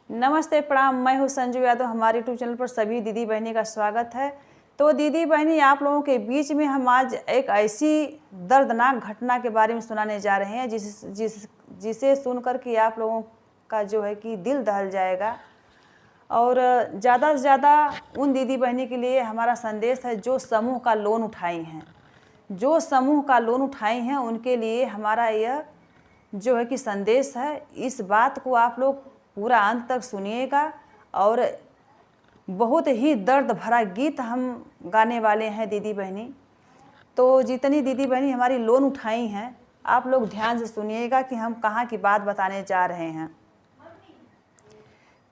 नमस्ते प्रणाम, मैं हूँ संजू यादव। हमारे यूट्यूब चैनल पर सभी दीदी बहनी का स्वागत है। तो दीदी बहनी, आप लोगों के बीच में हम आज एक ऐसी दर्दनाक घटना के बारे में सुनाने जा रहे हैं जिसे सुनकर कि आप लोगों का जो है कि दिल दहल जाएगा। और ज़्यादा से ज़्यादा उन दीदी बहनी के लिए हमारा संदेश है जो समूह का लोन उठाई हैं, उनके लिए हमारा यह जो है कि संदेश है। इस बात को आप लोग पूरा अंत तक सुनिएगा और बहुत ही दर्द भरा गीत हम गाने वाले हैं दीदी बहनी। तो जितनी दीदी बहनी हमारी लोन उठाई हैं, आप लोग ध्यान से सुनिएगा कि हम कहाँ की बात बताने जा रहे हैं।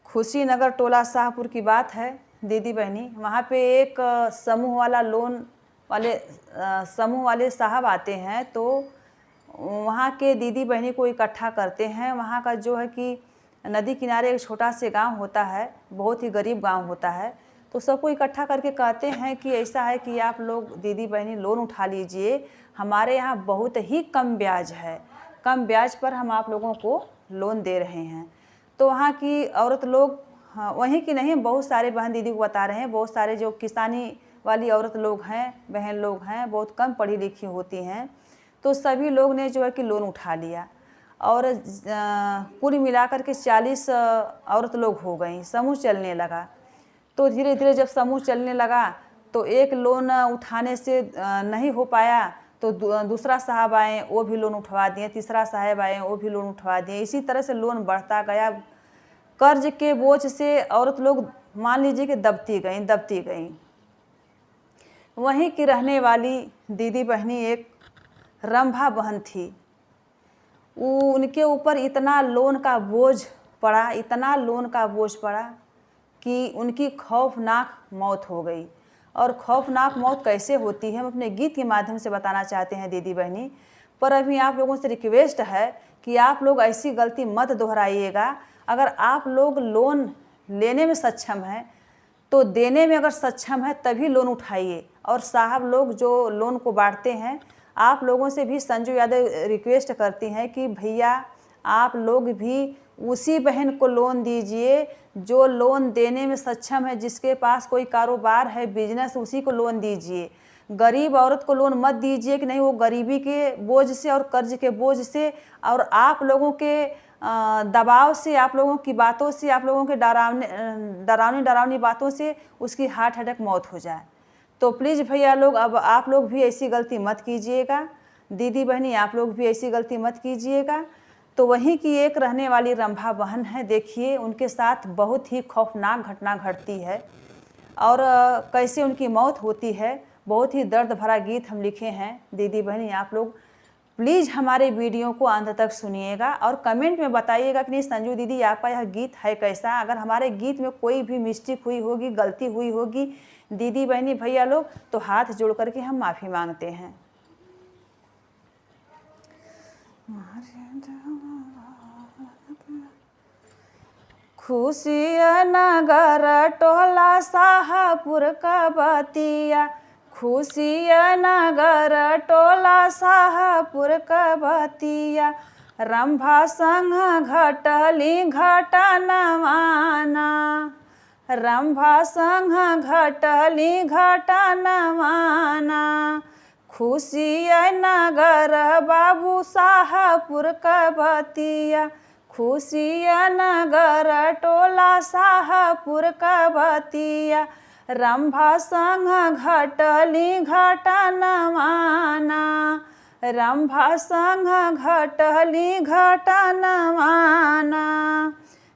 खुशीनगर टोला शाहपुर की बात है दीदी बहनी। वहाँ पे एक समूह वाले साहब आते हैं, तो वहाँ के दीदी बहनी को इकट्ठा करते हैं। वहाँ का जो है कि नदी किनारे एक छोटा से गांव होता है, बहुत ही गरीब गांव होता है। तो सबको इकट्ठा करके कहते हैं कि ऐसा है कि आप लोग दीदी बहनी लोन उठा लीजिए, हमारे यहाँ बहुत ही कम ब्याज है, कम ब्याज पर हम आप लोगों को लोन दे रहे हैं। तो वहाँ की औरत लोग, वहीं की नहीं, बहुत सारे बहन दीदी को बता रहे हैं, बहुत सारे जो किसानी वाली औरत लोग हैं, बहन लोग हैं, बहुत कम पढ़ी लिखी होती हैं। तो सभी लोग ने जो है कि लोन उठा लिया और कुल मिलाकर के 40 औरत लोग हो गई। समूह चलने लगा। तो धीरे धीरे जब समूह चलने लगा तो एक लोन उठाने से नहीं हो पाया, तो दूसरा साहब आए, वो भी लोन उठवा दिए, तीसरा साहब आए, वो भी लोन उठवा दिए। इसी तरह से लोन बढ़ता गया। कर्ज के बोझ से औरत लोग मान लीजिए कि दबती गई। वहीं की रहने वाली दीदी बहनी एक रंभा बहन थी। उनके ऊपर इतना लोन का बोझ पड़ा कि उनकी खौफनाक मौत हो गई। और खौफनाक मौत कैसे होती है हम अपने गीत के माध्यम से बताना चाहते हैं दीदी बहनी। पर अभी आप लोगों से रिक्वेस्ट है कि आप लोग ऐसी गलती मत दोहराइएगा। अगर आप लोग लोन लेने में सक्षम हैं तो देने में अगर सक्षम है तभी लोन उठाइए। और साहब लोग जो लोन को बांटते हैं, आप लोगों से भी संजू यादव रिक्वेस्ट करती हैं कि भैया आप लोग भी उसी बहन को लोन दीजिए जो लोन देने में सक्षम है, जिसके पास कोई कारोबार है, बिजनेस, उसी को लोन दीजिए। गरीब औरत को लोन मत दीजिए कि नहीं, वो गरीबी के बोझ से और कर्ज के बोझ से और आप लोगों के दबाव से, आप लोगों की बातों से, आप लोगों के डरावनी बातों से उसकी हार्ट अटैक मौत हो जाए। तो प्लीज़ भैया लोग, अब आप लोग भी ऐसी गलती मत कीजिएगा। दीदी बहनी, आप लोग भी ऐसी गलती मत कीजिएगा। तो वहीं की एक रहने वाली रंभा बहन है, देखिए उनके साथ बहुत ही खौफनाक घटना घटती है और कैसे उनकी मौत होती है। बहुत ही दर्द भरा गीत हम लिखे हैं दीदी बहनी। आप लोग प्लीज़ हमारे वीडियो को अंत तक सुनिएगा और कमेंट में बताइएगा कि नहीं संजू दीदी आपका यह गीत है कैसा। अगर हमारे गीत में कोई भी मिस्टेक हुई होगी, गलती हुई होगी दीदी बहनी भैया लोग, तो हाथ जोड़ करके हम माफ़ी मांगते हैं। खुशियानगर टोला शाहपुर का बतिया, खुशियानगर टोला शाहपुर का बतिया, रंभा संग घटली घटनवाना, रंभा संग घटली घटनवाना। खुशियानगर बाबू शाहपुर का बतिया, खुशियानगर टोला शाहपुर का बतिया, रंभा संग घटली घटनवाना, रंभा संग घटली घटनवाना,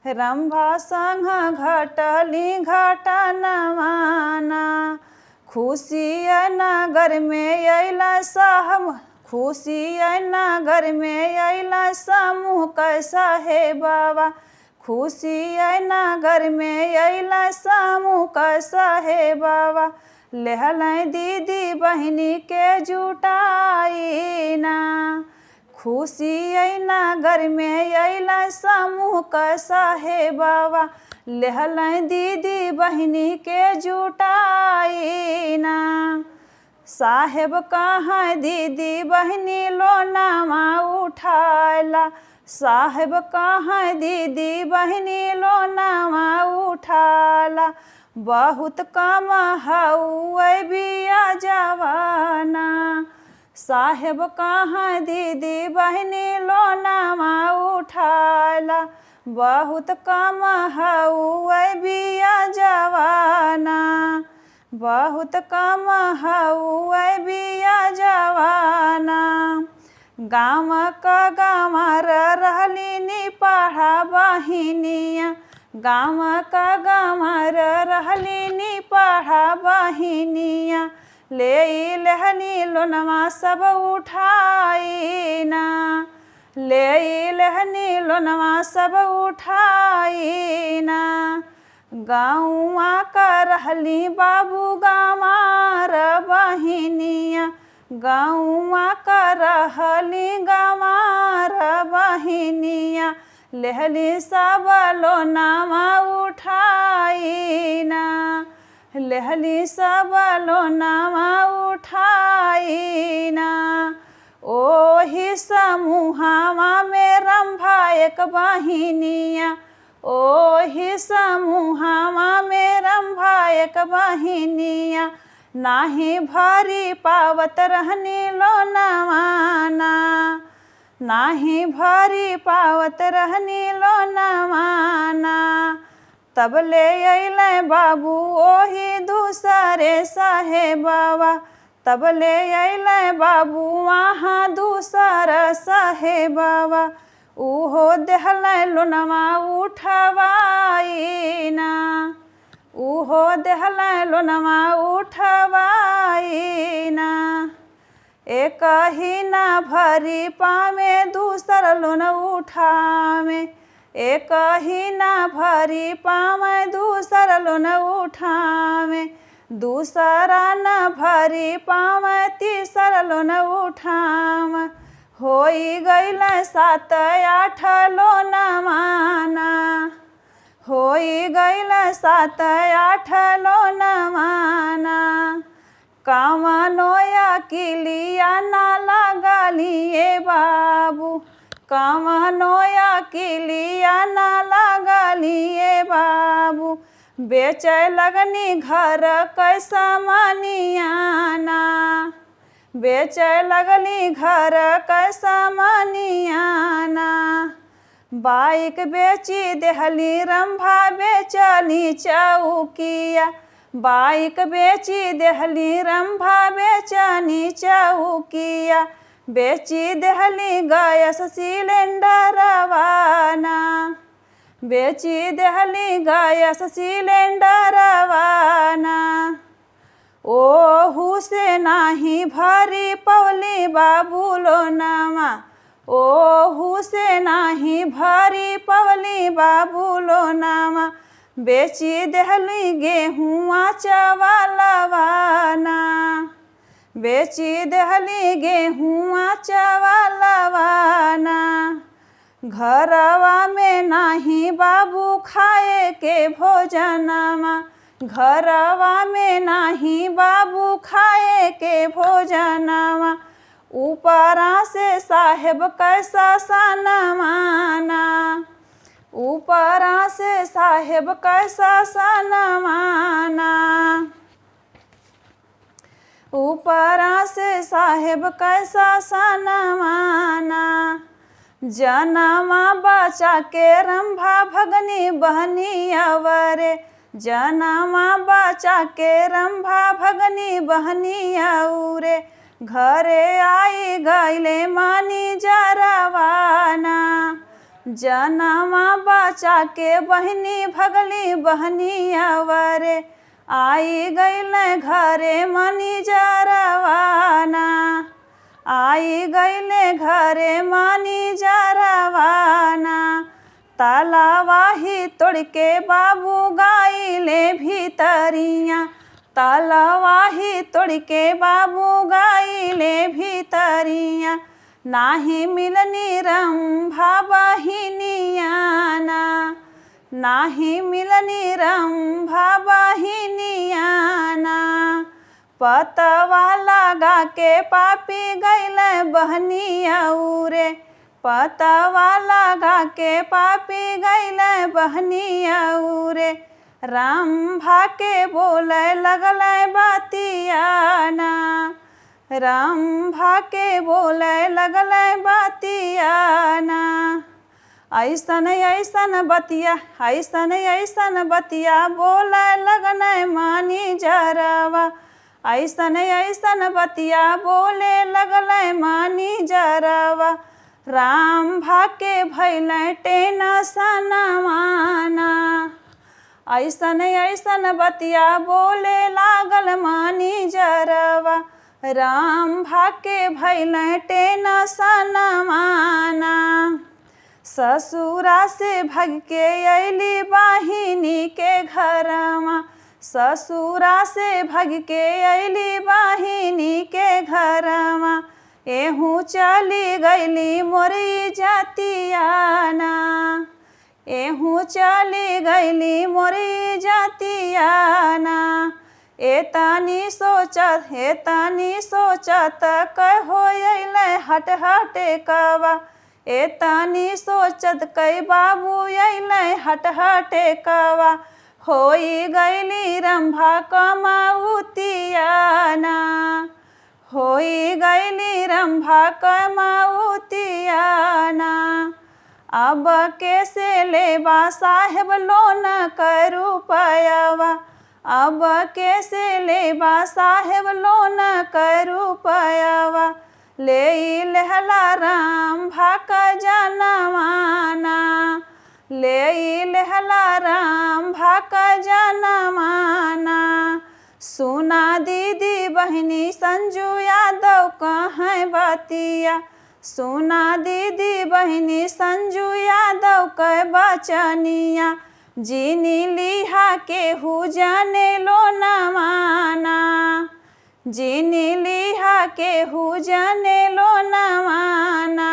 रंभा संग घटली घटनवाना। खुशियानगर में अइला खुशियानगर में अइला समूह कैसा है बाबा, खुशियानगर में अइला समूह कैसा है बाबा। लेहलें दीदी बहनी के जुटाई ना, खुशियानगर में अइला समूह कैसा है बाबा। लेहलें दीदी बहनी के जुटाई ना, साहेब कहाँ दीदी बहनी लोनावा उठाला, साहेब कहाँ दीदी बहनी लोनावा उठाला, बहुत कम हउए बिया जवाना। साहेब कहाँ दीदी बहनी लोनावा उठाला, बहुत कम हउए बिया जवाना, बहुत कम हउए बिया जवाना। गाँव का गंवार रहली नी पढ़ा बहिनिया, गाँव का गंवार रहली नी पढ़ा बहिनिया, ले लहनी लोनवा सब उठाई ना, ले लहनी लोनवा सब उठाई ना। गाँवा का रहली बाबू गंवार बहिनिया, गाँवा का रहली गंवार बहिनिया, लेहली सब लोनावा उठाई ना, लेहली सब लोनावा उठाई ना। ओही समूहवा में रंभा एक बहिनिया, ओही समूहवा में रंभा एक बहिनिया, नाही भरी पावत रहनी लोनवाना, नाही भरी पावत रहनी लोनवाना। तब ले अइले बाबू ओही दूसरे साहेबवा, तब ले अइले बाबू वहाँ दूसरा साहेबवा, उहो देहले लोनवा उठवाई ना, उहो देहले लोनवा उठवाई ना। एक ही ना भरी पावे दूसरा लोन उठावे, एक ही ना भरी पावे दूसरा लोन उठावे, दूसरा न भरी पावे तीसरा लोन उठावे। होई गइल 7 8 लोनवाना, होई गइल 7 8 लोनवाना। कवनो अकिलिया ना लगलिए बाबू, कवनो अकिलिया ना लगलिए बाबू, बेचे लगनी घर कैसा मनियाना, बेचे लगली घर कैसा मनियाना। बाइक बेची देहली रंभा बेचली चौकिया, बाइक बेची देहली रंभा बेचनी चौकिया, बेची देहली गैस सिलेंडरवाना, बेची देहली गैस सिलेंडरवाना। ओहू से नाही भरी पवली बाबू लोनवा, ओहू से नाही भरी पवली बाबू लोनवा, बेची देहली गेहुआ चावलवाना, बेची देहली गेहुआ चावलवाना। घरवा में नाही बाबू खाए के भोजनमा, घरवा में नाही बाबू खाए के भोजनमा, ऊपरा से साहेब कैसा सनमाना, ऊपरा से साहेब कैसा सनमाना, ऊपरा से साहेब कैसा सनमाना। जनमा बचा के रंभा भगनी बहनी अवरे, जनमा बचा के रंभा भगनी बहनी औरे, घरे आई गइले मानी जरवाना। जनमा बचा के बहनी भगली बहनी अवरे, आई गइले घरे मानी जरवाना, आई गइले घरे मानी जरवाना। तालावाही तोड़ के बाबू गाइले भीतरिया, तालावाही तोड़ के बाबू गाइले भीतरिया, नाही मिलनी रंभा बहिनियाना, नाही मिलनी रंभा बहिनियाना। पतवा लगा के पापी गइले बहनी औरे, पतावा लगा के पापी गैले बहनिया उरे, राम भाके बोले लगल बतियाना, राम भाके बोले लगल बतियाना। ऐसन ऐसन बतिया, ऐसन ऐसन बतिया बोले लगन मानी जरवा, ऐसन ऐसन बतिया बोले लगल मानी जरवा। राम भाके भैल टेंशन माना, ऐसन ऐसन बतिया बोले लागल मानी जरवा। राम भाके भैल टेंशन माना। ससुरा से भग के अली बहिनी के घरमा, ससुरा से भग के अली बहिनी के घरमा। एहू चली गईली मोरी जातियाना, एहू चली गईली मोरी जातियाना। एतानी सोचत कहो अइले हट हटे कवा, एतानी सोचत कई बाबू अइले हट हटे कवा। होई गईली रंभा कमाउतियाना, होई गईली रंभा कमाउतियाना। अब कैसे लेबा साहेब लोन करू पयवा, अब कैसे लेबा साहेब लोन करू पयवा। ले लहला राम भाक जनमाना, ले लहला राम भाक जनमाना। सुना दीदी बहनी संजू यादव कहाँ बतिया, सुना दीदी बहनी संजू यादव के बचनिया। जीनी लिहा केहू जाने लो न माना, जीनी लिहा केहू जाने लो न माना।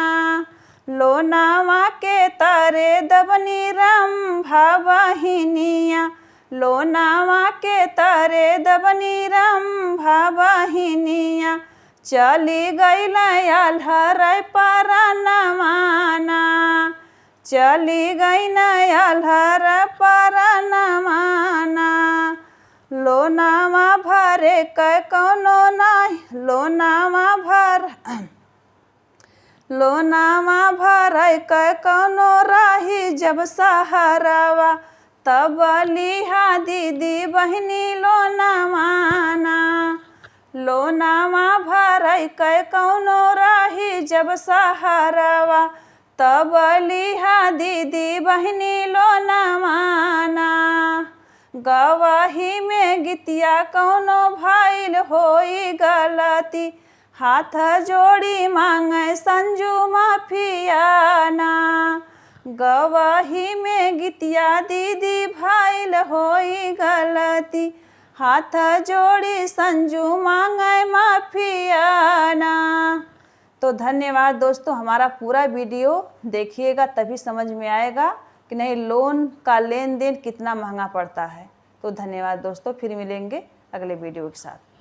लोनावा के तारे दबनी रंभा बहिनिया, लोनावा के तारे दबनी रंभा बहिनिया। चली गईल आल्हर परनमाना, चली गईल आल्हर परनमाना। लोनावा भरे क कौनो नाही, लोनावा भरे क कौनो रही जब सहरवा। तब लिहा दीदी बहनी लोनावाना, लोनावा भरे क कौनो रही जब सहरवा। तब लिहा दीदी बहनी लोनावाना। गवाही में गीतिया कौनो भइल होई गलती, हाथ जोड़ी मांगे संजू माफियाना। गवाही में गीतिया दीदी भइल होई गलती, हाथ जोड़ी संजू मांगे माफियाना। तो धन्यवाद दोस्तों, हमारा पूरा वीडियो देखिएगा तभी समझ में आएगा कि नहीं लोन का लेन देन कितना महंगा पड़ता है। तो धन्यवाद दोस्तों, फिर मिलेंगे अगले वीडियो के साथ।